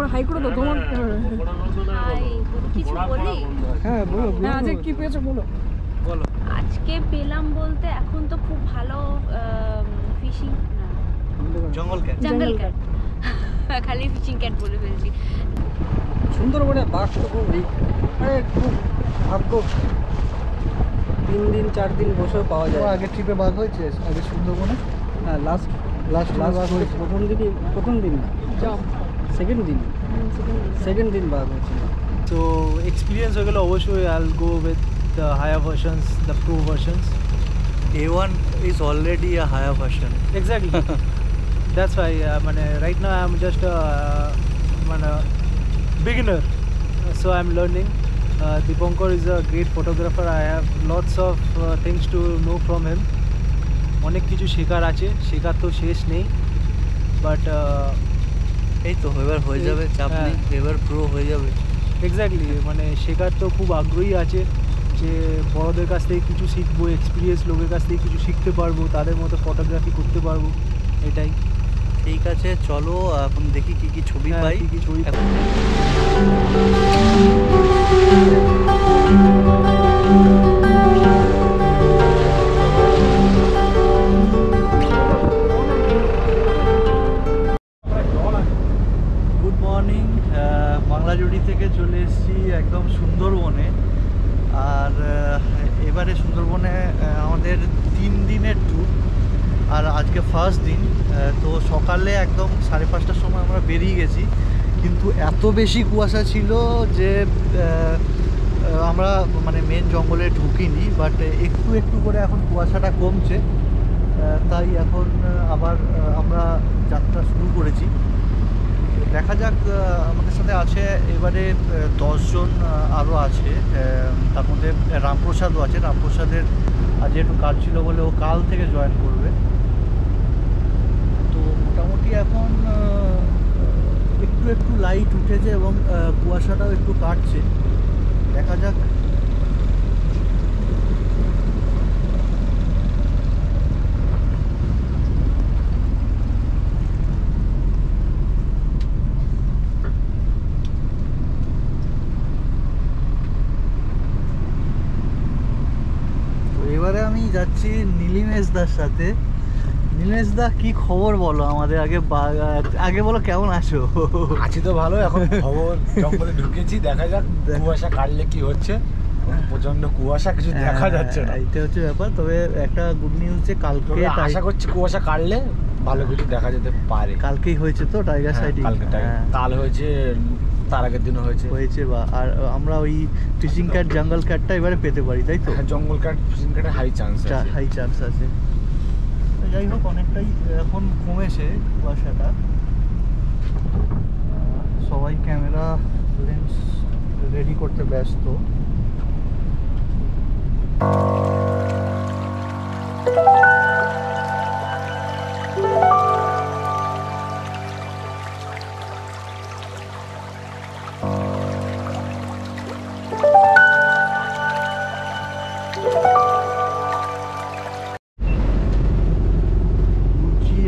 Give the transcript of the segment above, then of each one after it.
করে হাই করে দাও তোমার। হাই, কিছু বলি? হ্যাঁ বলো, আজকে কি পেয়েছো বলো। বলো। আজকে পেলাম বলতে এখন তো খুব ভালো ফিশিং না, জঙ্গল ক্যাট। জঙ্গল ক্যাট, খালি ফিশিং ক্যাট বলে ফেলছি। সুন্দরবনে বাঘ তো খুব খুব ভাগ্য, 3 দিন 4 দিন বসেও পাওয়া যায়। আগে ট্রিপে বাঘ হয়েছে আগে সুন্দরবনে? হ্যাঁ লাস্ট বাঘ হয়েছে প্রথম দিন সেকেন্ড দিন বাঘ হয়েছিল। তো এক্সপিরিয়েন্স হয়ে গেলে অবশ্যই I will go with the higher versions, the pro versions. A1 is already a higher version. Exactly. That's why right now I'm just a beginner, so I'm learning. Dipankar is a great photographer. I have lots of things to know from him. অনেক কিছু শেখার আছে, শেখার তো শেষ নেই, but এই তো এবার হয়ে যাবে, চাপ নেই, এবার প্রো হয়ে যাবে। এক্স্যাক্টলি, শেখার তো খুব আগ্রহী আছে যে বড়দের কাছ থেকে কিছু শিখবো, এক্সপিরিয়েন্স লোকের কাছ থেকে কিছু শিখতে পারবো, তাদের মতো ফটোগ্রাফি করতে পারবো, এটাই। ঠিক আছে, চলো এখন দেখি কি কি ছবি পাই। কি কি ছবি গুড মর্নিং, বাংলাজুড়ি থেকে চলে এসেছি একদম সুন্দরবনে। আর এবারে সুন্দরবনে আমাদের 3 দিনের ট্যুর, আর আজকে ফার্স্ট দিন। তো সকালে একদম 5:30টার সময় আমরা বেরিয়ে গেছি, কিন্তু এত বেশি কুয়াশা ছিল যে আমরা মেন জঙ্গলে ঢুকিনি, বাট একটু একটু করে এখন কুয়াশাটা কমছে, তাই এখন আবার আমরা যাত্রা শুরু করেছি। দেখা যাক, আমাদের সাথে আছে এবারে 10 জন আরও আছে, তার মধ্যে রামপ্রসাদও আছে। রামপ্রসাদের আজ একটু কাজ ছিল বলে ও কাল থেকে জয়েন করবে। তো মোটামুটি এখন একটু একটু লাইট উঠেছে এবং কুয়াশাটাও একটু কাটছে, দেখা যাক। এবারে আমি যাচ্ছি নীলিমেশ দার সাথে। নীলিমেশ দা, কি খবর বলো আমাদের? আগে বলো, কেমন আছো? আছি তো ভালো, এখন খবর জঙ্গলে ঢুকেছি, দেখা যাক কুয়াশা কাটলে কি হচ্ছে। প্রচন্ড কুয়াশা, কিছু দেখা যাচ্ছে না, এইটা হচ্ছে ব্যাপার। তবে একটা গুড নিউজ যে কালকে আশা করছি কুয়াশা কাটলে ভালো কিছু দেখা যেতে পারে। কালকেই হয়েছে তো টাইগার সাইডিং, কাল হয়েছে, তার আগের দিনও হয়েছে। বা আর আমরা ওই ফিশিং ক্যাট, জঙ্গল ক্যাটটা এবারে পেতে পারি, তাই তো? জঙ্গল ক্যাট, ফিশিং ক্যাটের হাই চান্স আছে। যাই হোক, অনেকটাই এখন কমেছে কুয়াশাটা। সবাই ক্যামেরা লেন্স রেডি করতে ব্যস্ত।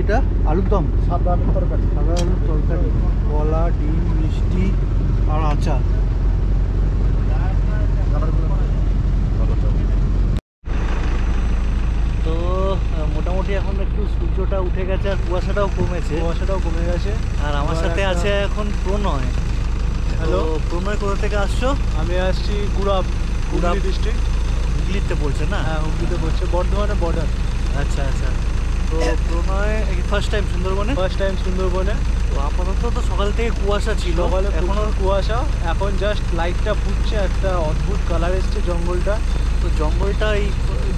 এটা আলুর দম, সাদা আলুর তরকারি, কলা, ডিম, মিষ্টি আর আচার। তো মোটামুটি এখন একটু সূর্যটা উঠে গেছে আর কুয়াশাটাও কমে গেছে। আর আমার সাথে আছে এখন প্রণয়। হ্যালো প্রণয়, কোথা থেকে আসছো? আমি আসছি হুগলি ডিস্ট্রিক্ট। হুগলিতে পড়ছে না? হ্যাঁ, হুগলিতে পড়ছে, বর্ধমানে বর্ডার। আচ্ছা। তো প্রণয় ফার্স্ট টাইম সুন্দরবনে। তো আপাতত তো সকাল থেকে কুয়াশা ছিল, এখনো কুয়াশা, এখন জাস্ট লাইটটা ফুটছে, একটা অদ্ভুত কালার এসছে জঙ্গলটা। তো জঙ্গলটা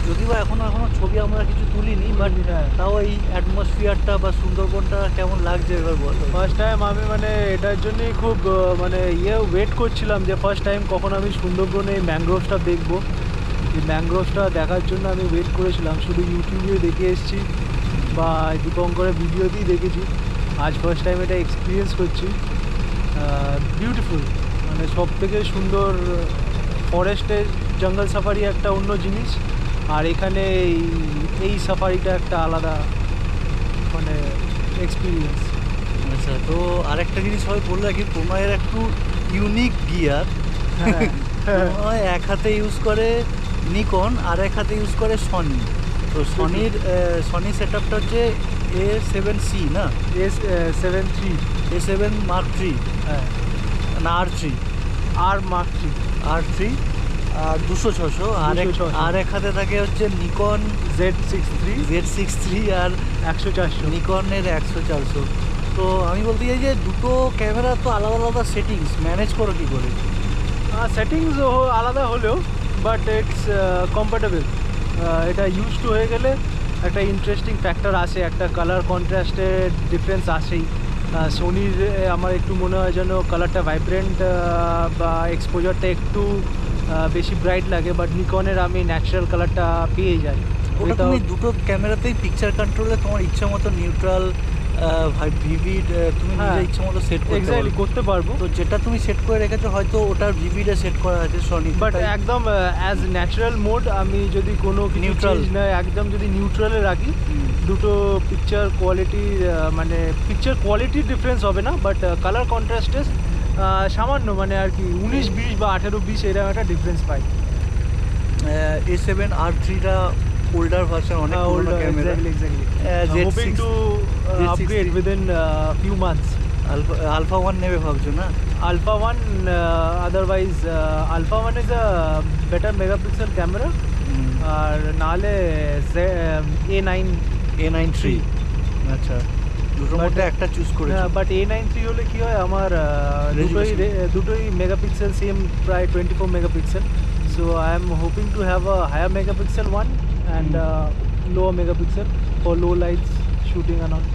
যদিও এখনো ছবি আমরা কিছু তুলিনি, বাট তাও এই অ্যাটমসফিয়ারটা বা সুন্দরবনটা কেমন লাগছে এবার বলো। ফার্স্ট টাইম আমি এটার জন্যই খুব ওয়েট করছিলাম যে ফার্স্ট টাইম কখন আমি সুন্দরবনে এই ম্যানগ্রোভসটা দেখবো। এই ম্যানগ্রোভসটা দেখার জন্য আমি ওয়েট করেছিলাম, শুধু ইউটিউবে দেখে এসেছি বা দীপঙ্করের ভিডিওতেই দেখেছি। আজ ফার্স্ট টাইম এটা এক্সপিরিয়েন্স করছি। বিউটিফুল, সব থেকে সুন্দর। ফরেস্টের জঙ্গল সাফারি একটা অন্য জিনিস, আর এখানে এই সাফারিটা একটা আলাদা এক্সপিরিয়েন্স। আচ্ছা, তো আরেকটা জিনিস সবাই বলে রাখি, প্রণয়ের একটু ইউনিক গিয়ার। এক হাতে ইউজ করে নিকন আর এক হাতে ইউজ করে সনি। তো সনি সেট আপটা হচ্ছে A7C না, A7 Mark 3, হ্যাঁ, না R3 Mark 3 R3 আর 200-600, আর এক হাতে থাকে হচ্ছে নিকন Z63 আর 100-400 নিকনের 100-400। তো আমি বলতে চাই যে দুটো ক্যামেরা তো আলাদা আলাদা সেটিংস, ম্যানেজ করো কী করে? সেটিংস আলাদা হলেও বাট ইটস কম্পার্টেবল। এটা ইউজ টু হয়ে গেলে একটা ইন্টারেস্টিং ফ্যাক্টর আসে, একটা কালার কন্ট্রাস্টের ডিফারেন্স আসেই। সোনির আমার একটু মনে হয় যেন কালারটা ভাইব্রেন্ট বা এক্সপোজারটা একটু বেশি ব্রাইট লাগে, বাট নিকনের আমি ন্যাচারাল কালারটা পেয়ে যাই। ওটা তুমি দুটো ক্যামেরাতেই পিকচার কন্ট্রোলে তোমার ইচ্ছা মতো নিউট্রাল, ভিভিড তুমি নিজের ইচ্ছা মতো সেট করতে পারবো। তো যেটা তুমি সেট করে রেখেছো হয়তো ওটার ভিভিডে সেট করা আছে সনি, বাট একদম অ্যাজ ন্যাচারাল মোড আমি যদি কোনো নিউট্রাল না একদম যদি নিউট্রালে রাখি, দুটো পিকচার কোয়ালিটি মানে পিকচার কোয়ালিটির ডিফারেন্স হবে না, বাট কালার কন্ট্রাস্টে সামান্য মানে আর কি 19-20 বা 18-20 এরকম একটা ডিফারেন্স পাই। A7 R3টা older version, অনেক পুরনো camera. Hoping to upgrade within few months. Alpha 1 নেবে ভাবছো না? Alpha 1 otherwise Alpha 1 is a better megapixel camera আর নাহলে A9 III। আচ্ছা, দুটোর মধ্যে একটা চুজ করেছি। বাট A9 III হলে কি হয়, আমার দুটোই মেগাপিক্সেল সেম, প্রায় 24 megapixel. So I am hoping to have a higher megapixel one and lower megapixel for low lights shooting and all.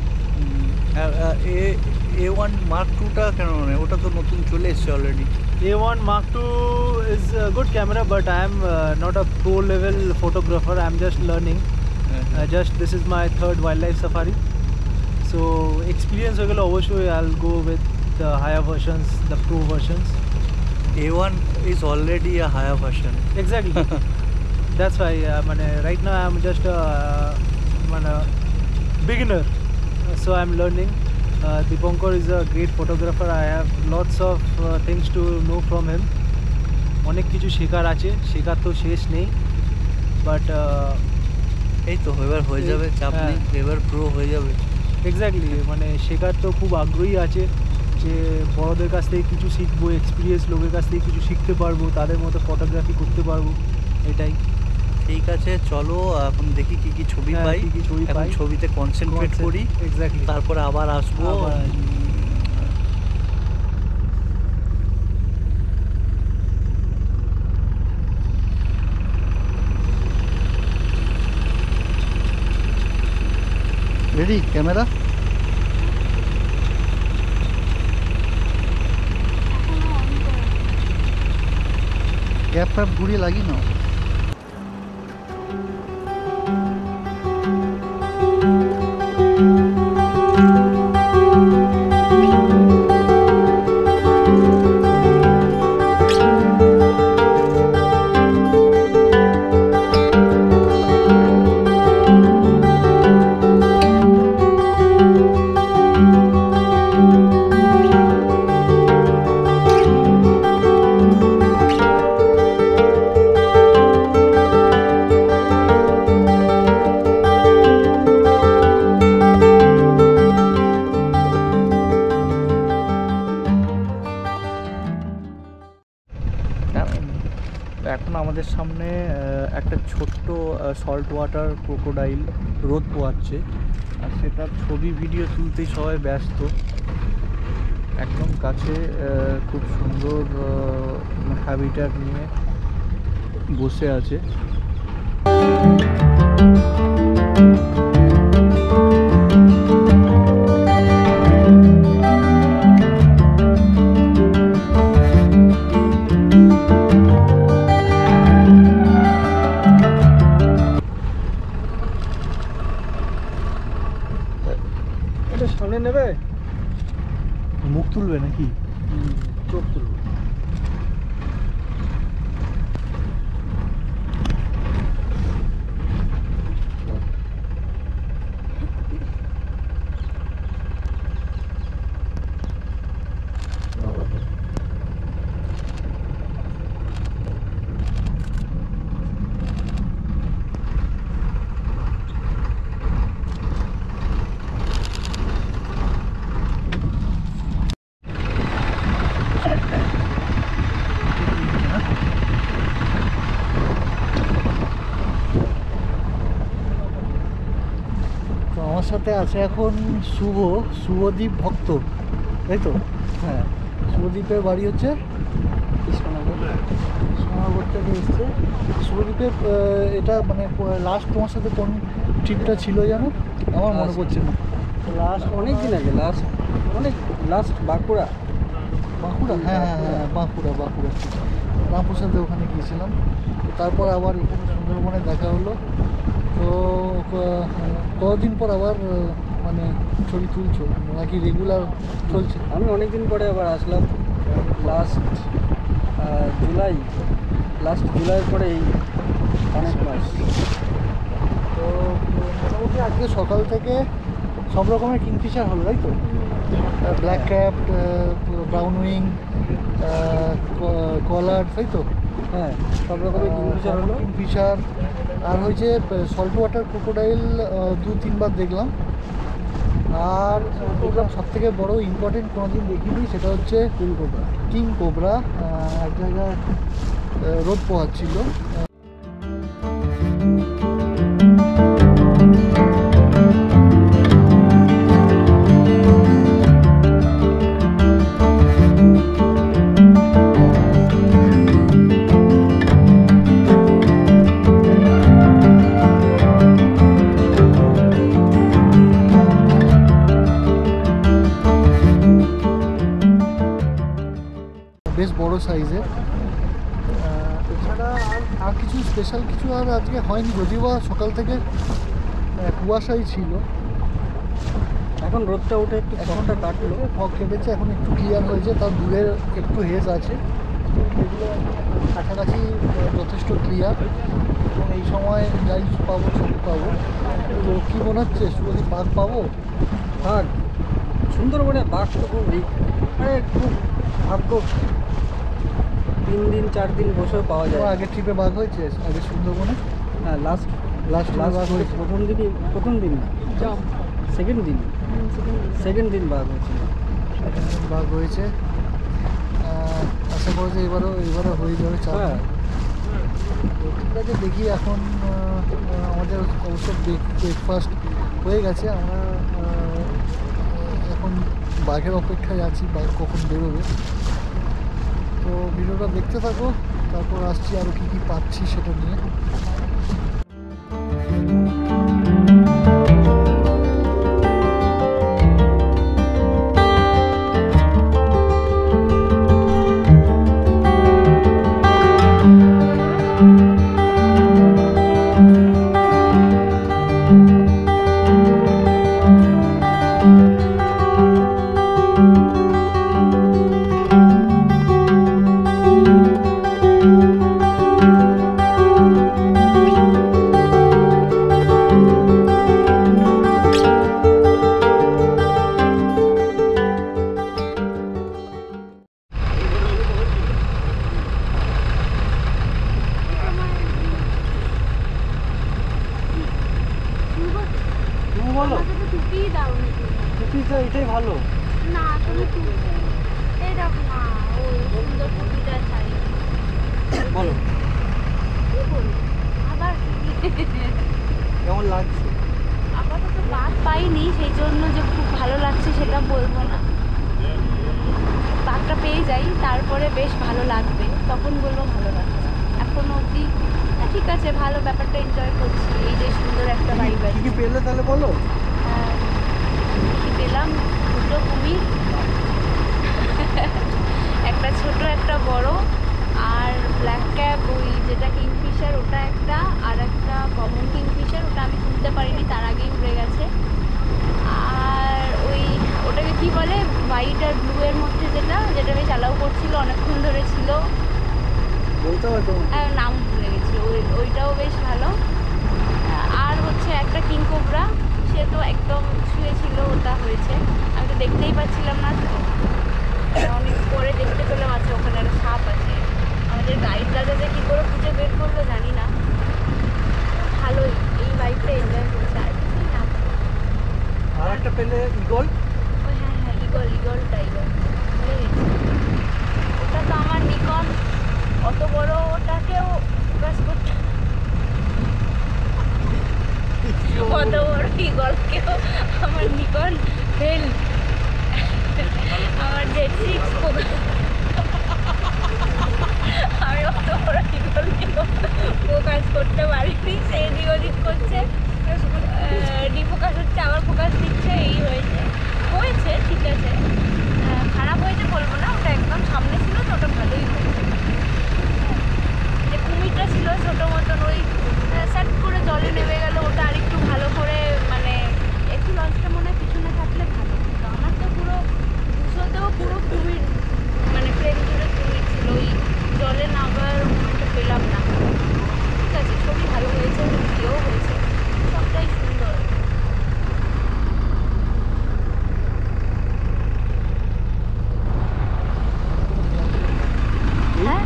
A1 Mark 2টা কেন নয়? ওটা তো নতুন চলে এসছে already. A1 Mark 2 is a good camera, but I am not a pro level photographer. I am just learning. This is my third wildlife safari. So experience হয়ে গেলে অবশ্যই I'll go with the higher versions, the pro versions. A1 is already a higher version. Exactly. That's why right now I'm just a beginner, so I'm learning. Dipankar is a great photographer. I have lots of things to know from him. অনেক কিছু শেখার আছে, শেখার তো শেষ নেই, but এই তো এবার হয়ে যাবে, চাপ নেই, এবার প্রো হয়ে যাবে। এক্স্যাক্টলি, শেখার তো খুব আগ্রহী আছে যে বড়দের কাছ থেকে কিছু শিখবো, এক্সপিরিয়েন্স লোকের কাছ থেকে কিছু শিখতে পারবো, তাদের মতো ফটোগ্রাফি করতে পারবো, এটাই। ঠিক আছে, চলো এখন দেখি কি কি ছবি পাই, এখন ছবিতে কনসেন্ট্রেট করি। এক্স্যাক্টলি, তারপরে আবার আসবো। Ready camera? গ্যাপ ফ্যাপ ঘুরিয়ে লাগি না। এখন আমাদের সামনে একটা ছোট্ট সল্ট ওয়াটার ক্রোকোডাইল রোদ পোয়াচ্ছে, আর সেটার ছবি ভিডিও তুলতেই সবাই ব্যস্ত। একদম কাছে খুব সুন্দর হ্যাবিট্যাট নিয়ে বসে আছে। সামনে নেবে, মুখ তুলবে নাকি? চোখ তুলবে। সাথে আছে এখন শুভদীপ ভক্ত, তাই তো? হ্যাঁ, শুভদীপের বাড়ি হচ্ছে কৃষ্ণনগর থেকে এসছে। শুভদীপের এটা মানে লাস্ট তোমার সাথে কোন ট্রিপটা ছিল জানো? আমার মনে পড়ছে না। লাস্ট অনেক দিন আগে, লাস্ট বাঁকুড়া। হ্যাঁ, বাঁকুড়া রামপ্রসাদে ওখানে গিয়েছিলাম। তারপর আবার এখানে সুন্দরবনে দেখা হলো। তো কতদিন পর আবার মানে ছবি তুলছো নাকি রেগুলার চলছে? আমি অনেক দিন পরে আবার আসলাম, লাস্ট জুলাইয়ের পরে এই অনেক মাস। তো মোটামুটি আজকে সকাল থেকে সব রকমের কিংফিশার হলো, তাই তো? ব্ল্যাক ক্যাপ, ব্রাউন উইং, কলার, তাই তো? হ্যাঁ, সব রকমের কিংফিশার হলো। কিংফিশার আর হয়েছে সল্ট ওয়াটার ক্রোকোডাইল 2-3 বার দেখলাম। আর দেখলাম সব থেকে বড় ইম্পর্টেন্ট কোনোদিন দেখিনি, সেটা হচ্ছে কিং কোবরা এক জায়গায় রোদ পোহাচ্ছিল। বেশ বড় সাইজের। এছাড়া আর কিছু স্পেশাল কিছু আর আজকে হয়নি, যদিও বা সকাল থেকে কুয়াশাই ছিল। এখন রোদটা উঠে একটু ফগটা কাটলো, ফগ কেটেছে, এখন একটু ক্লিয়ার হয়েছে। তার দূরের একটু হেজ আছে, এগুলো কাছাকাছি যথেষ্ট ক্লিয়ার। এবং এই সময় যাই পাবো ছবি পাবো। তো কী মনে হচ্ছে, শুধু বাঘ পাবো? বাঘ সুন্দরবনে বাঘ তো খুব খুব ভাগ্য, 3 দিন 4 দিন বসেও পাওয়া যায়। আগের ট্রিপে বাঘ হয়েছে আগে সুন্দরবনে? হ্যাঁ, লাস্ট বাঘ হয়েছে প্রথম দিন সেকেন্ড দিন বাঘ হয়েছিল। বাঘ হয়েছে। আশা করি যে এবারও হয়ে যাবে। হ্যাঁ, ঠিক আছে, দেখি। এখন আমাদের অবশ্য ব্রেকফাস্ট হয়ে গেছে। আমরা এখন বাঘের অপেক্ষায় আছি, বাঘ কখন বেরোবে। তো ভিডিওটা দেখতে থাকো, তারপর আসছি আরও কী পাচ্ছি সেটা নিয়ে। বলো, টুপিই দাওনি তুমি। টুপিটা এটাই ভালো। না, তুমি টুপি এই দেখো না, ওই সুন্দর টুপিটা চাই। বলো কি বলবো আবার? কেমন লাগছে? আপাতত বাদ পাইনি, সেই জন্য যে খুব ভালো লাগছে সেটা বলবো না। বাদটা পেয়ে যাই, তারপরে বেশ ভালো লাগবে, তখন বলবো ভালো লাগছে। এখনো অবধি ঠিক আছে, ভালো, ব্যাপারটা এনজয় করছি। এই যে সুন্দর একটা বাড়ি বাড়ি কি পেলে তাহলে বলো? কি পেলাম? 2টো কুমির, একটা ছোট একটা বড়, আর ব্ল্যাক ক্যাপ, ওই যেটা কিংফিশার ওটা একটা, আর একটা কমন কিংফিশার, ওটা আমি তুলতে পারিনি, তার আগেই উড়ে গেছে। আর ওটাকে কি বলে, হোয়াইট আর ব্লু এর মধ্যে যেটা বেশ অ্যালাউ করছিল, অনেকক্ষণ ধরে ছিল, বলতে পারবো নাম ভুলে গেছি। ওইটাও বেশ ভালো। আর হচ্ছে একটা কিং কোবরা, সে তো একদম শুয়েছিল, ওটা হয়েছে। আমি তো দেখতেই পাচ্ছিলাম না, তো অনেক পরে দেখতে পেলাম আছে ওখানে একটা সাপ আছে। আমাদের গাইড দাদা যে কী করে খুঁজে বের করলো জানি না। ভালোই, এই বাইকটা এনজয় করছে। আর কিছুই না। আর একটা পেলে ইগল। হ্যাঁ, ইগল টাইগার ভুলে গেছি। ওটা তো আমার নিকন, অত বড় ওটাকেও ফোকাস করতে কত বড় ইগলকেও আমার নিকন ফেল। আমার Z6 আমি অত বড় ইগলকেও ফোকাস করতে পারিনি, সে এদিক ওদিক করছে, ডিফোকাস হচ্ছে আবার ফোকাস দিচ্ছে, এই হয়েছে ঠিক আছে, খারাপ হয়েছে বলবো না, ওটা একদম সামনে ছিল তো ওটা ভালোই হয়েছে। যে কুমিরটা ছিল ছোটো মতন ওই স্যাট করে জলে নেমে গেল, ওটা আরেকটু ভালো করে মানে একটু লঞ্চটা মনে হয় পিছনে থাকলে ভালো হতো। আমার তো পুরো দুশোতেও পুরো কুমির মানে প্লেন জুড়ে কুমির ছিল, ওই জলে নামার মোমেন্টটা পেলাম না। ঠিক আছে, ছবি ভালো হয়েছে, ভিডিও হয়েছে, সবটাই সুন্দর। হ্যাঁ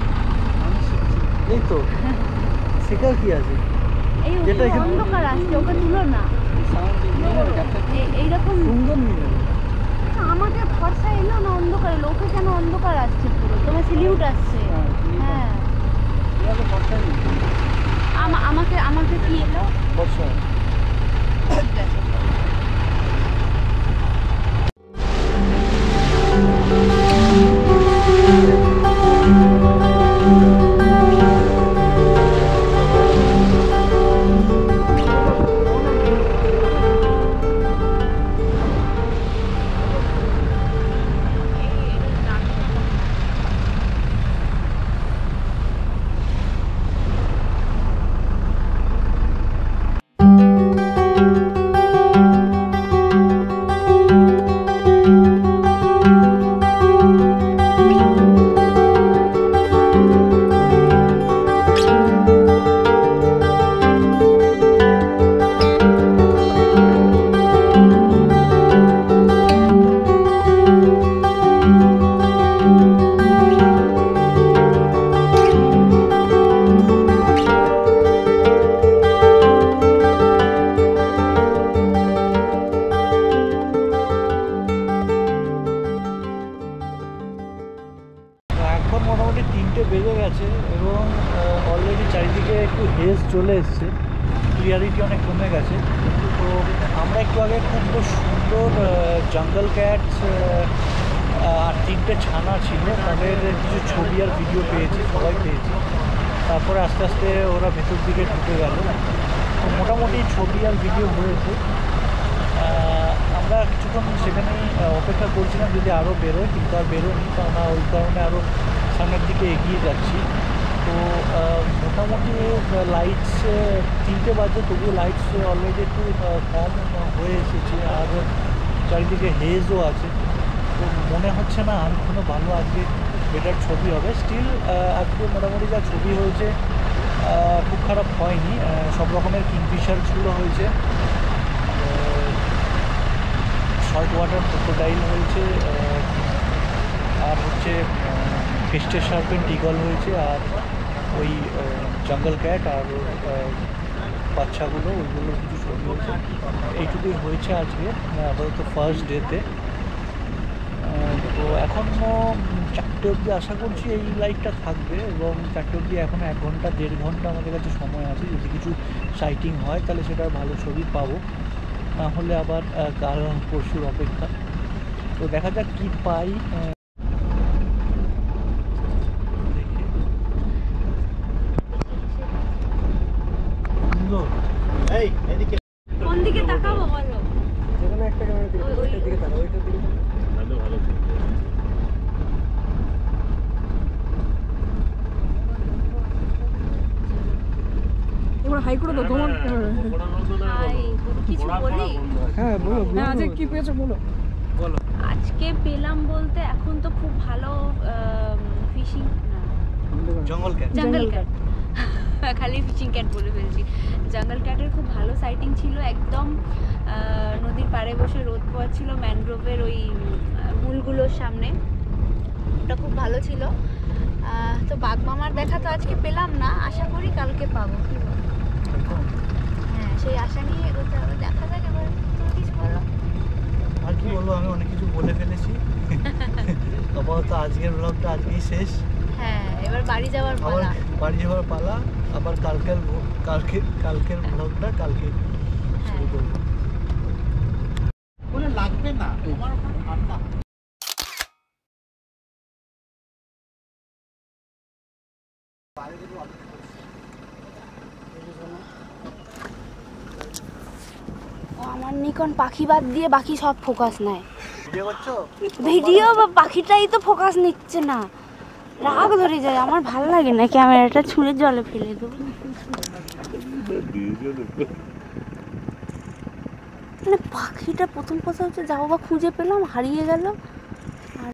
এই তো শেখার কি আছে? এই যেটা ওখানে এখানে- অন্ধকার আসছে, ওকে তুলো না। এইরকম সুন্দর নিয়ে আমাকে ফর্সা এলো না অন্ধকারে, লোকে কেন অন্ধকার আসছে পুরো, তোমার সিলিউট আসছে। হ্যাঁ আমাকে আমাকে কি এলো? বর্ষা ঠিক আছে। এখন মোটামুটি 3টে বেজে গেছে এবং অলরেডি চারিদিকে একটু হেজ চলে এসছে, ক্লিয়ারিটি অনেক কমে গেছে। তো আমরা একটু আগে খুব সুন্দর জঙ্গল ক্যাটস আর 3টে ছানা ছিল, তাদের কিছু ছবি আর ভিডিও পেয়েছি, সবাই পেয়েছি। তারপরে আস্তে আস্তে ওরা ভেতর দিকে ঢুকে গেল, তো মোটামুটি ছবি আর ভিডিও হয়েছে। আমরা কিছুক্ষণ সেখানেই অপেক্ষা করছিলাম যদি আরও বেরোয়, কিন্তু আর বেরোয়নি, কারণ ওই কারণে আরও সামনের দিকে এগিয়ে যাচ্ছি। তো মোটামুটি লাইটস 3টে বাজে, তবুও লাইটস অলরেডি একটু কম হয়ে এসেছে আর চারিদিকে হেজও আছে। তো মনে হচ্ছে না আর কোনো ভালো আজকে বেটার ছবি হবে। স্টিল আজকে মোটামুটি যা ছবি হয়েছে খুব খারাপ হয়নি, সব রকমের কিংফিশারসগুলো হয়েছে, সল্ট ওয়াটার ক্রোকোডাইল হয়েছে, আর হচ্ছে ক্রেস্টেড শার্পেন্ট ঈগল হয়েছে, আর ওই জঙ্গল ক্যাট আর বাচ্চাগুলো ওইগুলো কিছু ছবি হয়েছে। এইটুকুই হয়েছে আজকে আপাতত ফার্স্ট ডেতে। তো এখনও 4টে অবধি আশা করছি এই লাইটটা থাকবে, এবং 4টে অবধি এখনও 1 ঘন্টা 1.5 ঘন্টা আমাদের কাছে সময় আছে। যদি কিছু সাইটিং হয় তাহলে সেটার ভালো ছবি পাবো, না হলে আবার কাল পরশুর অপেক্ষা। তো দেখা যাক কি পাই। সুন্দর। এই এদিকে কোন দিকে তাকাবো বলো? যেখানে একটা ক্যামেরা দিকে ওইটার দিকে তাকাও, ওইটার দিকে তাকাও। এবার হাই করে দাও তোমার। হাই, কিছু বলি? হ্যাঁ বলো হ্যাঁ আজকে কি পেয়েছো বলো। আজকে পেলাম বলতে এখন তো খুব ভালো ফিশিং না, জঙ্গল ক্যাট। জঙ্গল ক্যাট, খালি ফিশিং ক্যাট বলে ফেলছি। জঙ্গল ক্যাটের খুব ভালো সাইটিং ছিল, একদম নদীর পাড়ে বসে রোদ পোয়াচ্ছিল ম্যানগ্রোভের ওই মূলগুলোর সামনে, ওটা খুব ভালো ছিল। তো বাঘ মামার দেখা তো আজকে পেলাম না, আশা করি কালকে পাবো। কি বলো? হ্যাঁ সেই আশা নিয়ে এগোতে হবে, দেখা যাক। এবার তুমি কিছু বলো। আর কি বলবো, আমি অনেক কিছু বলে ফেলেছি। আপাতত আজকের ব্লগটা আজকেই শেষ। হ্যাঁ এবার বাড়ি যাওয়ার আবার পালা। বাড়ি যাওয়ার পালা। আবার কালকের ব্লগটা কালকে শুরু করবো। বলে লাগবে না, আমার ওখানে ঠান্ডা। আমার নিকন পাখি বাদ দিয়ে বাকি সব ফোকাস নেয়। ভিডিও করছো? ভিডিও বা পাখিটাই তো ফোকাস নিচ্ছে না, রাগ ধরে যায়। আমার ভালো লাগে না, ক্যামেরাটা ছুঁড়ে জলে ফেলে দেবো। মানে পাখিটা প্রথম কথা হচ্ছে যাও বা খুঁজে পেলাম, হারিয়ে গেল।